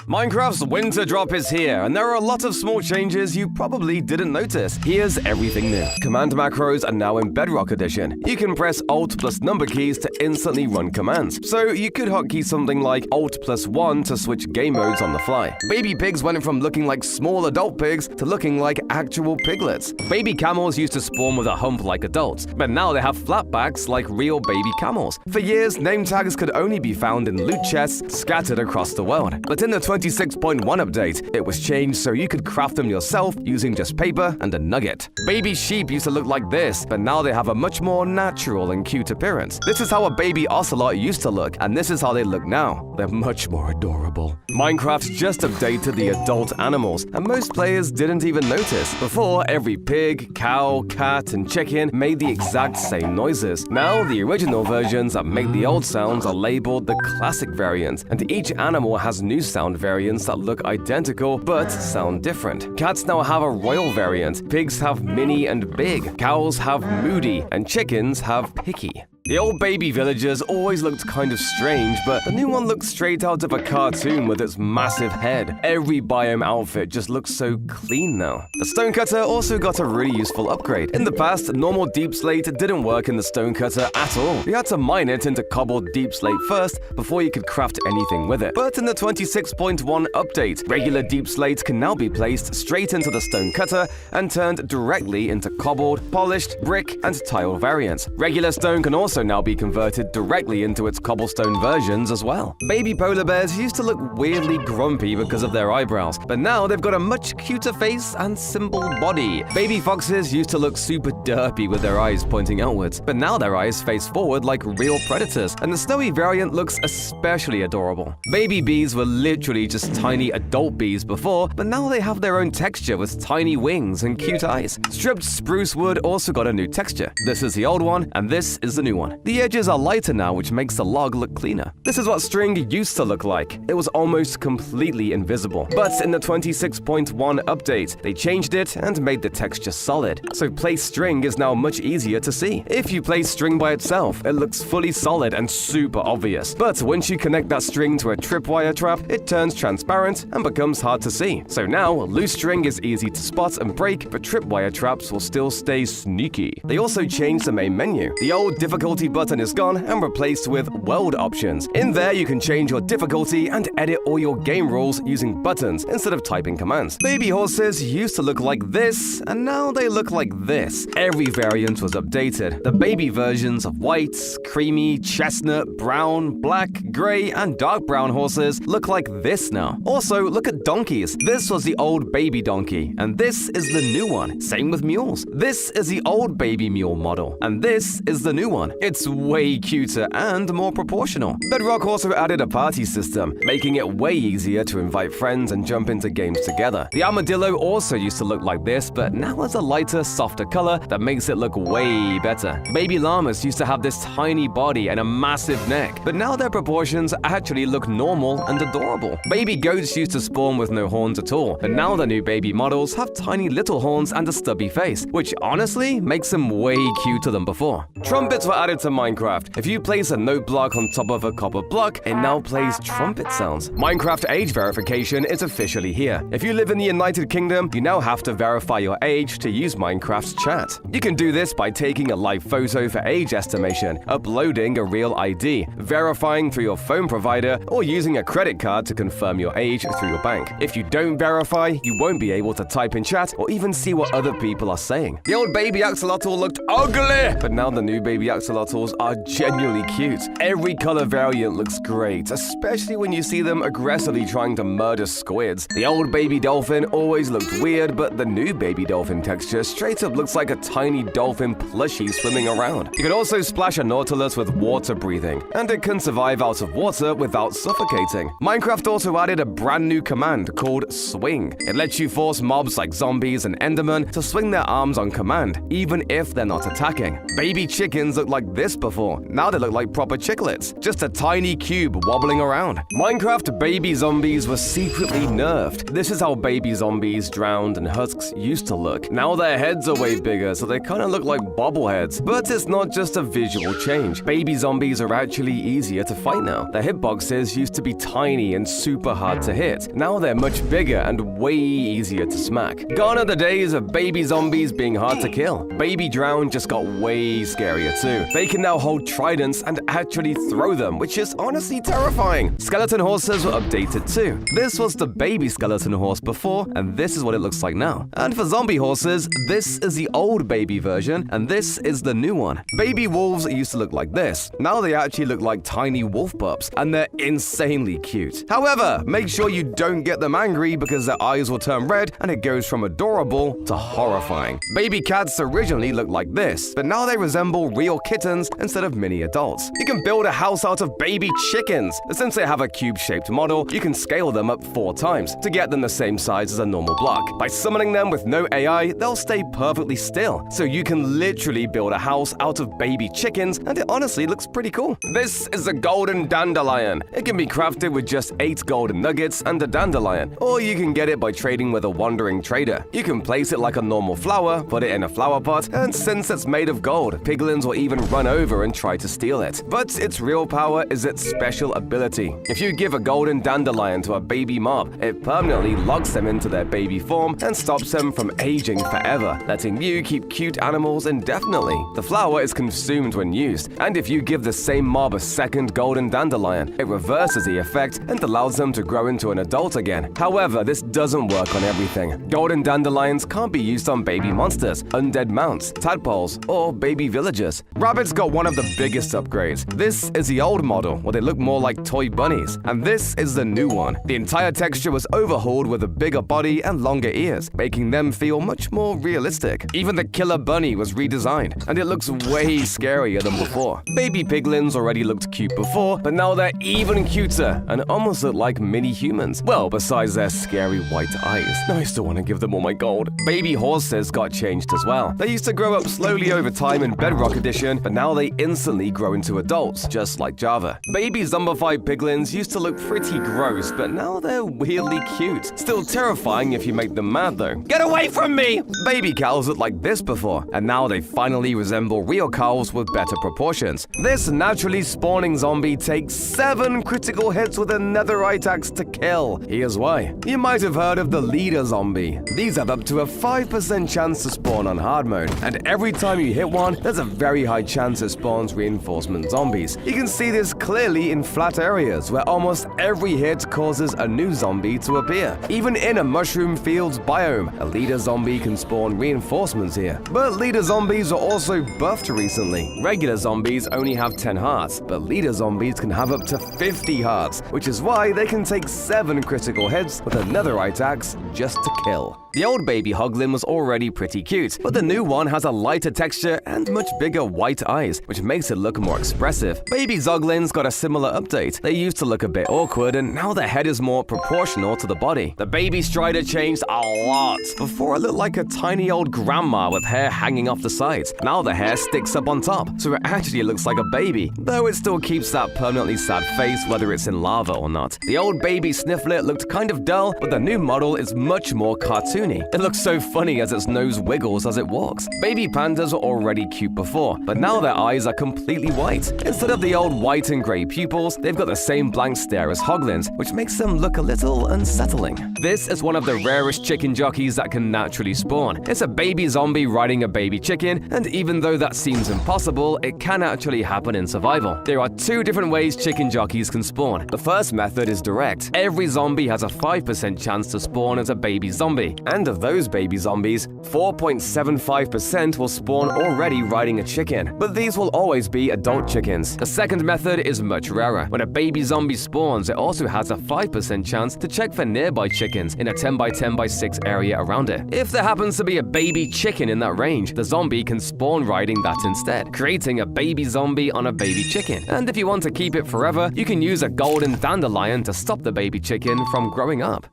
Minecraft's winter drop is here, and there are a lot of small changes you probably didn't notice. Here's everything new. Command macros are now in Bedrock Edition. You can press Alt plus number keys to instantly run commands. So you could hotkey something like Alt plus 1 to switch game modes on the fly. Baby pigs went from looking like small adult pigs to looking like actual piglets. Baby camels used to spawn with a hump like adults, but now they have flat backs like real baby camels. For years, name tags could only be found in loot chests scattered across the world. But in the 26.1 update, it was changed so you could craft them yourself using just paper and a nugget. Baby sheep used to look like this, but now they have a much more natural and cute appearance. This is how a baby ocelot used to look, and this is how they look now. They're much more adorable. Minecraft just updated the adult animals, and most players didn't even notice. Before, every pig, cow, cat, and chicken made the exact same noises. Now, the original versions that make the old sounds are labeled the classic variant, and each animal has new sound variants that look identical but sound different. Cats now have a royal variant, pigs have mini and big, cows have moody, and chickens have picky. The old baby villagers always looked kind of strange, but the new one looks straight out of a cartoon with its massive head. Every biome outfit just looks so clean now. The stonecutter also got a really useful upgrade. In the past, normal deep slate didn't work in the stonecutter at all. You had to mine it into cobbled deep slate first before you could craft anything with it. But in the 26.1 update, regular deep slate can now be placed straight into the stonecutter and turned directly into cobbled, polished, brick, and tile variants. Regular stone can also now be converted directly into its cobblestone versions as well. Baby polar bears used to look weirdly grumpy because of their eyebrows, but now they've got a much cuter face and simple body. Baby foxes used to look super derpy with their eyes pointing outwards, but now their eyes face forward like real predators, and the snowy variant looks especially adorable. Baby bees were literally just tiny adult bees before, but now they have their own texture with tiny wings and cute eyes. Stripped spruce wood also got a new texture. This is the old one, and this is the new one. The edges are lighter now, which makes the log look cleaner. This is what string used to look like. It was almost completely invisible. But in the 26.1 update, they changed it and made the texture solid. So place string is now much easier to see. If you place string by itself, it looks fully solid and super obvious. But once you connect that string to a tripwire trap, it turns transparent and becomes hard to see. So now, loose string is easy to spot and break, but tripwire traps will still stay sneaky. They also changed the main menu. The old difficulty button is gone and replaced with world options. In there, you can change your difficulty and edit all your game rules using buttons instead of typing commands. Baby horses used to look like this, and now they look like this. Every variant was updated. The baby versions of white, creamy, chestnut, brown, black, gray, and dark brown horses look like this now. Also, look at donkeys. This was the old baby donkey, and this is the new one. Same with mules. This is the old baby mule model, and this is the new one. It's way cuter and more proportional. Bedrock also added a party system, making it way easier to invite friends and jump into games together. The armadillo also used to look like this, but now has a lighter, softer color that makes it look way better. Baby llamas used to have this tiny body and a massive neck, but now their proportions actually look normal and adorable. Baby goats used to spawn with no horns at all, but now the new baby models have tiny little horns and a stubby face, which honestly makes them way cuter than before. Trumpets were added to Minecraft. If you place a note block on top of a copper block, it now plays trumpet sounds. Minecraft age verification is officially here. If you live in the United Kingdom, you now have to verify your age to use Minecraft's chat. You can do this by taking a live photo for age estimation, uploading a real ID, verifying through your phone provider, or using a credit card to confirm your age through your bank. If you don't verify, you won't be able to type in chat or even see what other people are saying. The old baby axolotl looked ugly, but now the new baby axolotls are genuinely cute. Every color variant looks great, especially when you see them aggressively trying to murder squids. The old baby dolphin always looked weird, but the new baby dolphin texture straight up looks like a tiny dolphin plushie swimming around. You can also splash a nautilus with water breathing, and it can survive out of water without suffocating. Minecraft also added a brand new command called swing. It lets you force mobs like zombies and endermen to swing their arms on command, even if they're not attacking. Baby chickens look like like this before. Now they look like proper chiclets, just a tiny cube wobbling around. Minecraft baby zombies were secretly nerfed. This is how baby zombies, drowned, and husks used to look. Now their heads are way bigger, so they kind of look like bobbleheads. But it's not just a visual change. Baby zombies are actually easier to fight now. Their hitboxes used to be tiny and super hard to hit. Now they're much bigger and way easier to smack. Gone are the days of baby zombies being hard to kill. Baby drowned just got way scarier too. They can now hold tridents and actually throw them, which is honestly terrifying. Skeleton horses were updated too. This was the baby skeleton horse before, and this is what it looks like now. And for zombie horses, this is the old baby version, and this is the new one. Baby wolves used to look like this. Now they actually look like tiny wolf pups, and they're insanely cute. However, make sure you don't get them angry because their eyes will turn red and it goes from adorable to horrifying. Baby cats originally looked like this, but now they resemble real kittens instead of mini adults. You can build a house out of baby chickens. Since they have a cube-shaped model, you can scale them up 4 times to get them the same size as a normal block. By summoning them with no AI, they'll stay perfectly still. So you can literally build a house out of baby chickens, and it honestly looks pretty cool. This is a golden dandelion. It can be crafted with just 8 golden nuggets and a dandelion, or you can get it by trading with a wandering trader. You can place it like a normal flower, put it in a flower pot, and since it's made of gold, piglins will even run over and try to steal it. But its real power is its special ability. If you give a golden dandelion to a baby mob, it permanently locks them into their baby form and stops them from aging forever, letting you keep cute animals indefinitely. The flower is consumed when used, and if you give the same mob a second golden dandelion, it reverses the effect and allows them to grow into an adult again. However, this doesn't work on everything. Golden dandelions can't be used on baby monsters, undead mounts, tadpoles, or baby villagers. Rabbits got one of the biggest upgrades. This is the old model, where they look more like toy bunnies, and this is the new one. The entire texture was overhauled with a bigger body and longer ears, making them feel much more realistic. Even the killer bunny was redesigned, and it looks way scarier than before. Baby piglins already looked cute before, but now they're even cuter and almost look like mini humans. Well, besides their scary white eyes. I still want to give them all my gold. Baby horses got changed as well. They used to grow up slowly over time in Bedrock Edition, but now they instantly grow into adults, just like Java. Baby zombified piglins used to look pretty gross, but now they're weirdly cute. Still terrifying if you make them mad though. Get away from me! Baby cows looked like this before, and now they finally resemble real cows with better proportions. This naturally spawning zombie takes 7 critical hits with a netherite axe to kill. Here's why. You might have heard of the leader zombie. These have up to a 5% chance to spawn on hard mode, and every time you hit one, there's a very high chance it spawns reinforcement zombies. You can see this clearly in flat areas where almost every hit causes a new zombie to appear. Even in a mushroom fields biome, a leader zombie can spawn reinforcements here. But leader zombies are also buffed recently. Regular zombies only have 10 hearts, but leader zombies can have up to 50 hearts, which is why they can take 7 critical hits with a netherite axe just to kill. The old baby hoglin was already pretty cute, but the new one has a lighter texture and much bigger white eyes, which makes it look more expressive. Baby zoglins got a similar update. They used to look a bit awkward, and now their head is more proportional to the body. The baby strider changed a lot. Before it looked like a tiny old grandma with hair hanging off the sides. Now the hair sticks up on top, so it actually looks like a baby, though it still keeps that permanently sad face whether it's in lava or not. The old baby snifflet looked kind of dull, but the new model is much more cartoony. It looks so funny as its nose wiggles as it walks. Baby pandas were already cute before, but now their eyes are completely white. Instead of the old white and grey pupils, they've got the same blank stare as hoglins, which makes them look a little unsettling. This is one of the rarest chicken jockeys that can naturally spawn. It's a baby zombie riding a baby chicken, and even though that seems impossible, it can actually happen in survival. There are 2 different ways chicken jockeys can spawn. The first method is direct. Every zombie has a 5% chance to spawn as a baby zombie, and of those baby zombies, 4.75% will spawn already riding a chicken, but these will always be adult chickens. The second method is much rarer. When a baby zombie spawns, it also has a 5% chance to check for nearby chickens in a 10x10x6 area around it. If there happens to be a baby chicken in that range, the zombie can spawn riding that instead, creating a baby zombie on a baby chicken. And if you want to keep it forever, you can use a golden dandelion to stop the baby chicken from growing up.